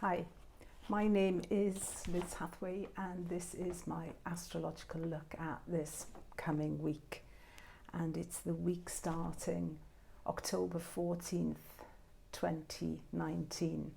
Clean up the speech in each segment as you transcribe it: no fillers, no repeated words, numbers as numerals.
Hi, my name is Liz Hathway and this is my astrological look at this coming week, and it's the week starting October 14th, 2019.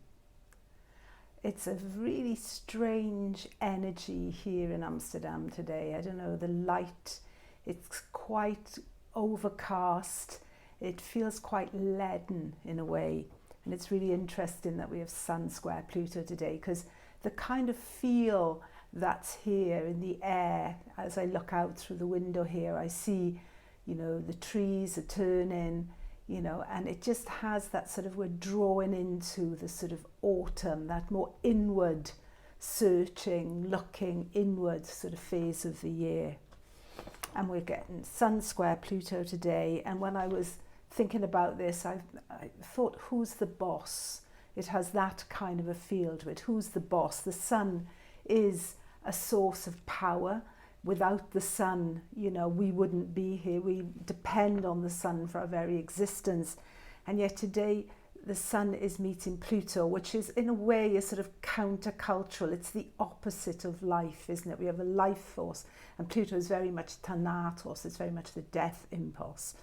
It's a really strange energy here in Amsterdam today. I don't know, the light, it's quite overcast, it feels quite leaden in a way. And it's really interesting that we have Sun square Pluto today, because the kind of feel that's here in the air, as I look out through the window here, I see, the trees are turning, and it just has that sort of, we're drawing into the sort of autumn, that more inward searching, looking inward sort of phase of the year. And we're getting Sun square Pluto today. And when I was thinking about this, I thought, who's the boss? It has that kind of a feel to it. Who's the boss? The sun is a source of power. Without the sun, we wouldn't be here. We depend on the sun for our very existence. And yet today, the sun is meeting Pluto, which is in a way a sort of countercultural. It's the opposite of life, isn't it? We have a life force, and Pluto is very much thanatos. It's very much the death impulse.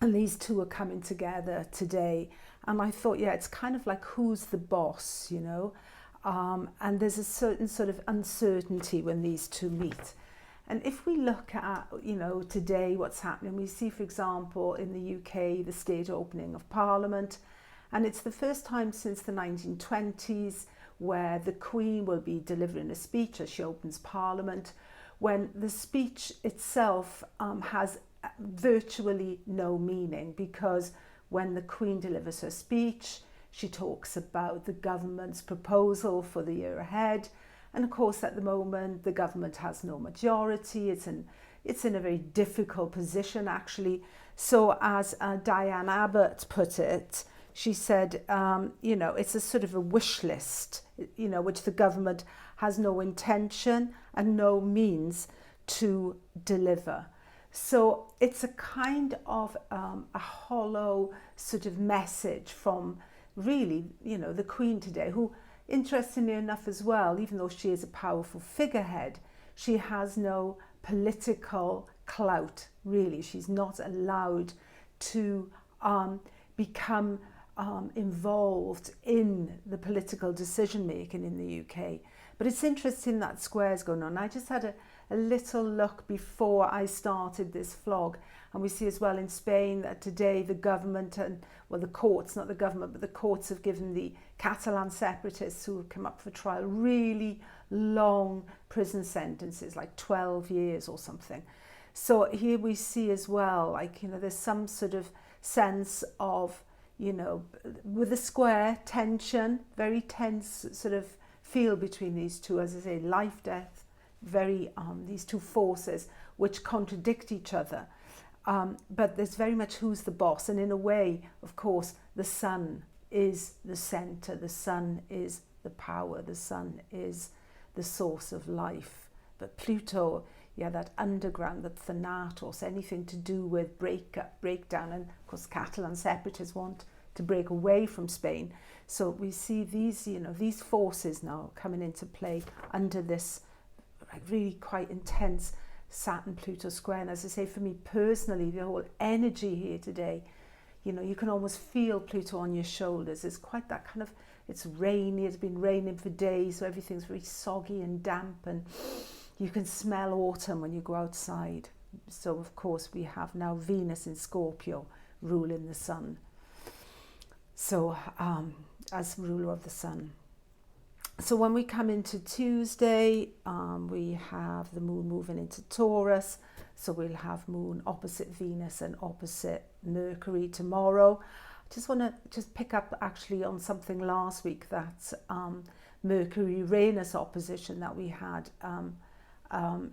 And these two are coming together today. And I thought, it's kind of like, who's the boss, and there's a certain sort of uncertainty when these two meet. And if we look at, today what's happening, we see, for example, in the UK, the state opening of Parliament. And it's the first time since the 1920s where the Queen will be delivering a speech as she opens Parliament, when the speech itself has virtually no meaning, because when the Queen delivers her speech, she talks about the government's proposal for the year ahead. And of course, at the moment, the government has no majority. It's in a very difficult position, actually. So as Diane Abbott put it, she said, it's a sort of a wish list, which the government has no intention and no means to deliver. So it's a kind of a hollow sort of message from really, the Queen today, who, interestingly enough as well, even though she is a powerful figurehead, she has no political clout, really. She's not allowed to become involved in the political decision making in the UK. But it's interesting that square's going on. I just had a little look before I started this vlog, and we see as well in Spain that today the government the courts, not the government, but the courts have given the Catalan separatists who have come up for trial really long prison sentences, like 12 years or something. So here we see as well, there's some sort of sense of, with the square, tension, very tense sort of feel between these two, as I say, life, death, very these two forces which contradict each other, but there's very much who's the boss. And in a way, of course, the sun is the center, the sun is the power, the sun is the source of life. But Pluto, that underground, that thanatos, anything to do with breakdown, and of course Catalan separatists want to break away from Spain. So we see these, these forces now coming into play under this really quite intense Saturn-Pluto square. And as I say, for me personally, the whole energy here today, you can almost feel Pluto on your shoulders. It's quite that kind of, it's rainy, it's been raining for days, so everything's very soggy and damp, and you can smell autumn when you go outside. So of course we have now Venus in Scorpio ruling the sun, so as ruler of the sun. So when we come into Tuesday, we have the moon moving into Taurus. So we'll have moon opposite Venus and opposite Mercury tomorrow. I just want to pick up actually on something last week, that Mercury-Uranus opposition that we had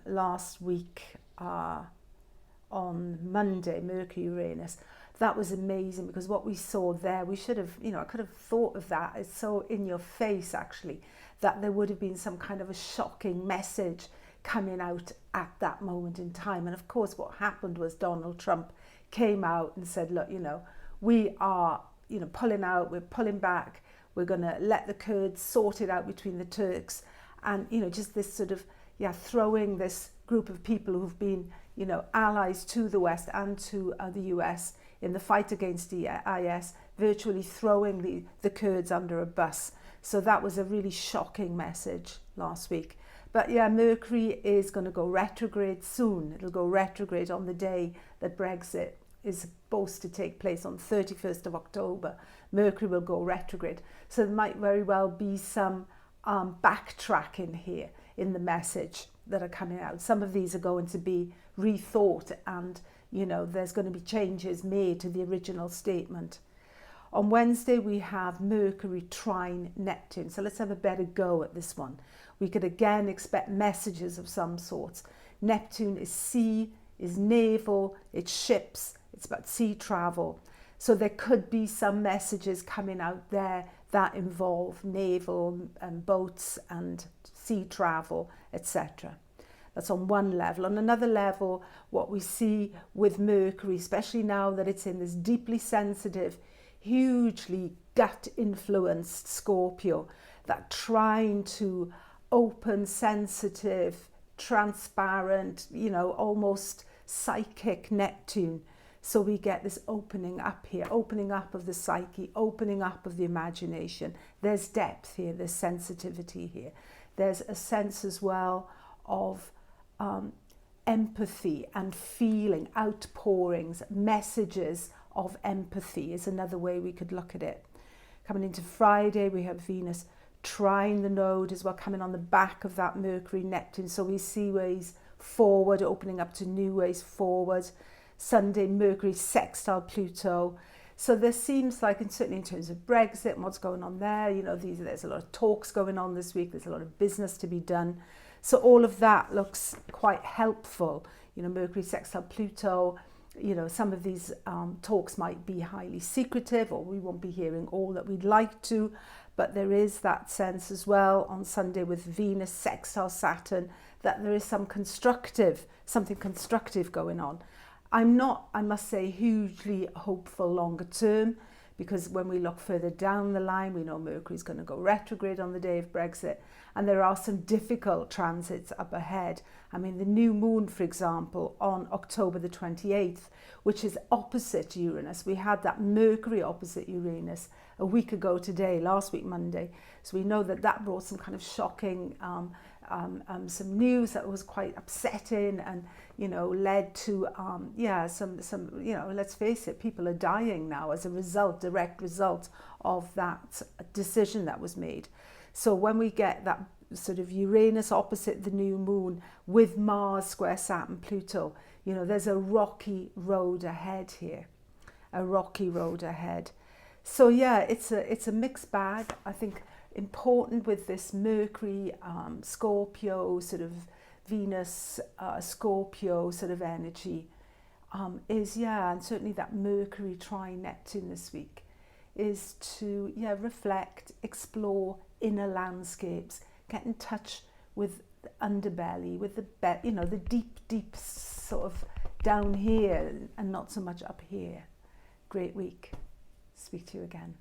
last week on Monday, Mercury-Uranus. That was amazing, because what we saw there, we should have, I could have thought of that. It's so in your face, actually, that there would have been some kind of a shocking message coming out at that moment in time. And of course, what happened was Donald Trump came out and said, look, we are, pulling out, we're pulling back, We're going to let the Kurds sort it out between the Turks, and just this sort of throwing this group of people who've been allies to the West and to the US in the fight against the IS, virtually throwing the Kurds under a bus. So that was a really shocking message last week. But Mercury is going to go retrograde soon. It'll go retrograde on the day that Brexit is supposed to take place, on 31st of October. Mercury will go retrograde. So there might very well be some backtracking here in the message that are coming out. Some of these are going to be rethought, and there's going to be changes made to the original statement. On Wednesday we have Mercury trine Neptune, so let's have a better go at this one. We could again expect messages of some sorts. Neptune is sea, is naval, it's ships, it's about sea travel. So there could be some messages coming out there that involve naval and boats and sea travel, etc. That's on one level. On another level, what we see with Mercury, especially now that it's in this deeply sensitive, hugely gut-influenced Scorpio, that trying to open, sensitive, transparent, almost psychic Neptune. So we get this opening up here, opening up of the psyche, opening up of the imagination. There's depth here, there's sensitivity here. There's a sense as well of empathy and feeling, outpourings, messages of empathy is another way we could look at it. Coming into Friday, we have Venus trine the node as well, coming on the back of that Mercury Neptune. So we see ways forward, opening up to new ways forward. Sunday, Mercury sextile Pluto. So there seems like, and certainly in terms of Brexit and what's going on there, there's a lot of talks going on this week. There's a lot of business to be done. So all of that looks quite helpful. Mercury sextile Pluto, some of these talks might be highly secretive, or we won't be hearing all that we'd like to, but there is that sense as well on Sunday with Venus sextile Saturn that there is something constructive going on. I'm not, I must say, hugely hopeful longer term, because when we look further down the line, we know Mercury's going to go retrograde on the day of Brexit, and there are some difficult transits up ahead. I mean, the new moon, for example, on October the 28th, which is opposite Uranus. We had that Mercury opposite Uranus a week ago today, last week Monday. So we know that brought some kind of shocking, some news that was quite upsetting, and led to some let's face it, people are dying now as a direct result of that decision that was made. So when we get that sort of Uranus opposite the new moon with Mars square Saturn Pluto, there's a rocky road ahead here, a rocky road ahead. So it's a mixed bag. I think important with this Mercury Scorpio sort of Venus Scorpio sort of energy is and certainly that Mercury trine Neptune this week is to reflect, explore inner landscapes, get in touch with the underbelly, with the deep sort of down here and not so much up here. Great week. Speak to you again.